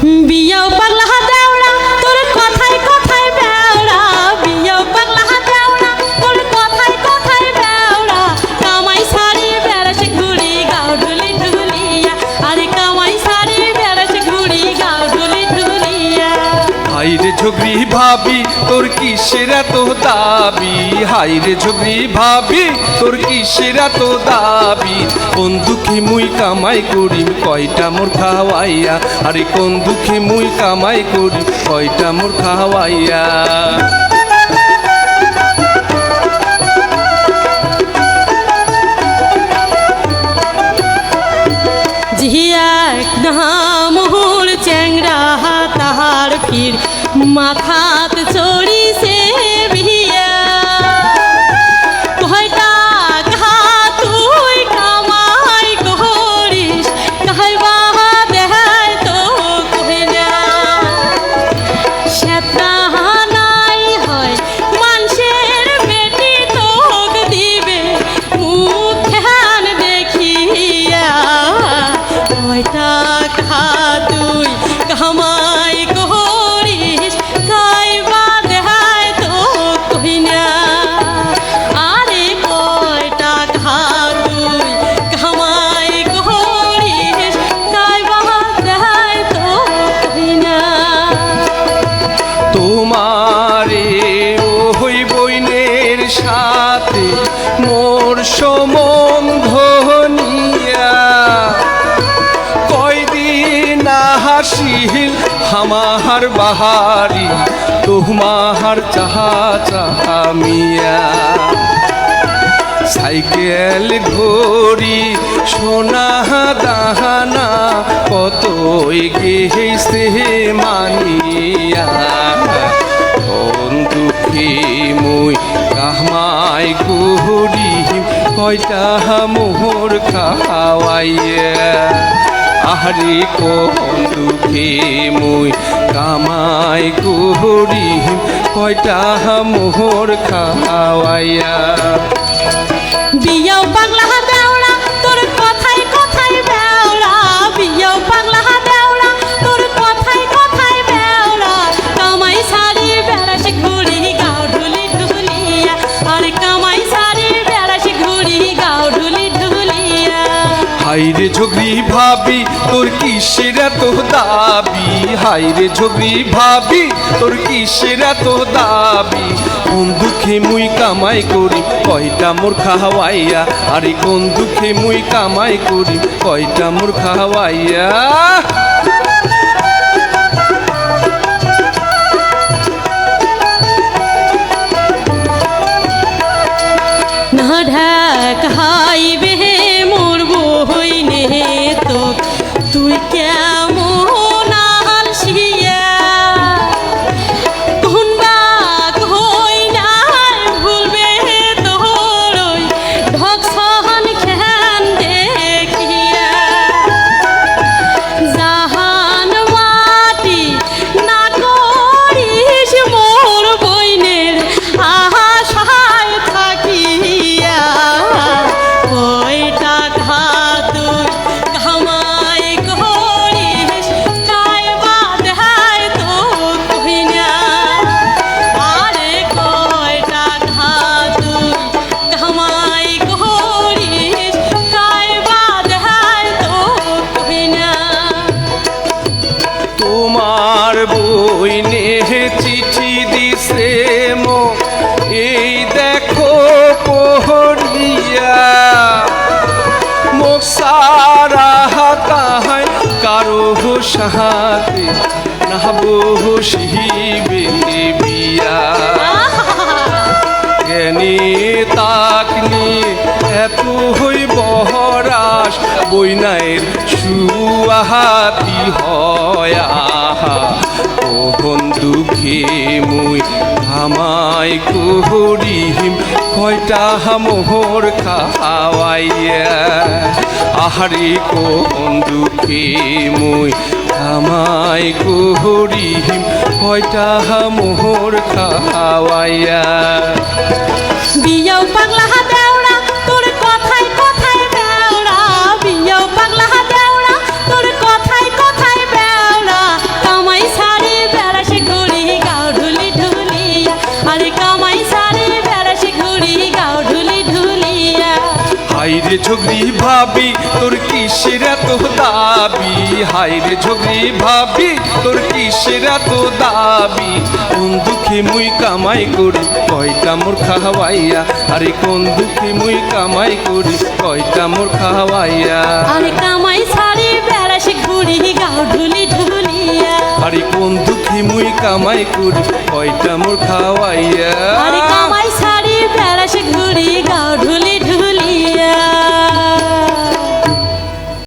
বিয়াও পাগলা দেওড়া তোর কথায় কথায় বেওড়া, বিয়াও পাগলা দেওড়া তোর কথায় কথায় বেওড়া, কামাই সারি বেড়াস ঘুরি গাও ঢুলি ঢুলিয়া, আরে কামাই সারি বেড়াস ঘুরি গাও ঢুলি ঢুলিয়া। হাইরে ঝগড়ি ভাবি তোর কিসের এত দাবি, হাইরে ঝগড়ি ভাবি তোর কিসের এত দাবি, কোন দুঃখে মুই কামাই করি কয়টা মোর খাওয়াইয়া, আরে কোন দুঃখে মুই কামাই করি কয়টা মোর খাওয়াইয়া। জিয়া নামহুর চ্যাংরা তাহার ফির মাথাত চড়িছে বিয়া, কয়টা ঘা তুই কামাই করিস কাহবা দেখায় তো কইনা, সেটা নাই হয় মানুষের বেটি তোক দিবে মুখ ধ্যান দেখিয়া, কয়টা ঘা তুই কামাই করিস কাইবা দেখায় তো কইনা, আরে কয়টা ঘা তুই কামাই করিস কাইবা দেখায় তো কইনা। তোমারে ওই বইনের সাথে মোর সম্বন্ধ নিয়া, কয়দিন হাসিল হামার বাহারি তোমার চাহা চাহা মিয়া, সাইকেল ঘড়ি সোনা দাহানা কতই গেছে মানিয়া, কোন দুঃখে মুই কামাই করি কয়টা মোহর খাওয়াইয়া, আহারে কোন দুঃখে মুই কামাই করি কয়টা মোহর খাওয়াইয়া। বিয়াও পাগলা দেওড়া তোর কথায় কথায় বেওড়া, বিয়াও পাগলা দেওড়া তোর কথায় কথায় বেওড়া, কামাই সারি বেড়াস ঘুরি গাও ঢুলি ঢুলিয়া, আরে কামাই সারি বেড়াস ঘুরি গাও ঢুলি ঢুলিয়া। হাইরে ঝগড়ি ভাবি তোর কিসের এত দাবি, হাইরে ঝগড়ি ভাবি তোর কিসের এত দাবি, কোন দুঃখে মুই কামাই করি কয়টা মোর খাওয়াইয়া, আরে কোন দুঃখে মুই কামাই করি কয়টা মোর খাওয়াইয়া। না ঢাকাইবে মোর বইনে তো তুই কেমন আলসিয়া, কোন বাক হই না ভুলবে তোর ঢক সহন খেন দেখিয়া, জাহান মাটি না করিস মোর বইনের আশায় থাকিয়া, কয়টা ঘা তুই কামাই করিস কাইবা দেখায় তো কইনা, আরে কয়টা ঘা তুই কামাই করিস কাইবা দেখায় তো কইনা। তোমার বইনে চিঠি দিছে মো এই দেখো পড়িয়া, মোক সারা তাহাই কারো সাহাতে না বসিবে বিয়া, জ্ঞানী তাকনি এত হই বহরাস বইনায়ের সুয়াহাতি হয়া, কোন দুঃখে মুই কামাই করিম কয়টা মোহর খাওয়াইয়া, আহারে কোন দুঃখে মুই কামাই করিম কয়টা মোহর খাওয়াইয়া। বিয়াও পাগলা দেওড়া তোর কথায় কথায় বেওড়া, বিয়াও পাগলা দেওড়া তোর কথায় কথায় বেওড়া, হাইরে ঝগড়ি ভাবি তোর কিসের এত দাবি, হাইরে ঝগড়ি ভাবি তোর কিসের এত দাবি। কোন দুঃখে মুই কামাই করি কয়টা মোর খাওয়াইয়া, আরে কোন দুঃখে মুই কামাই করি কয়টা মোর খাওয়াইয়া। আরে কামাই ছাড়ি বেড়াসে ঘুরি গাও ঢুলি ঢুলিয়া, আরে কোন দুঃখে মুই কামাই করি কয়টা মোর খাওয়াইয়া। আরে কামাই ছাড়ি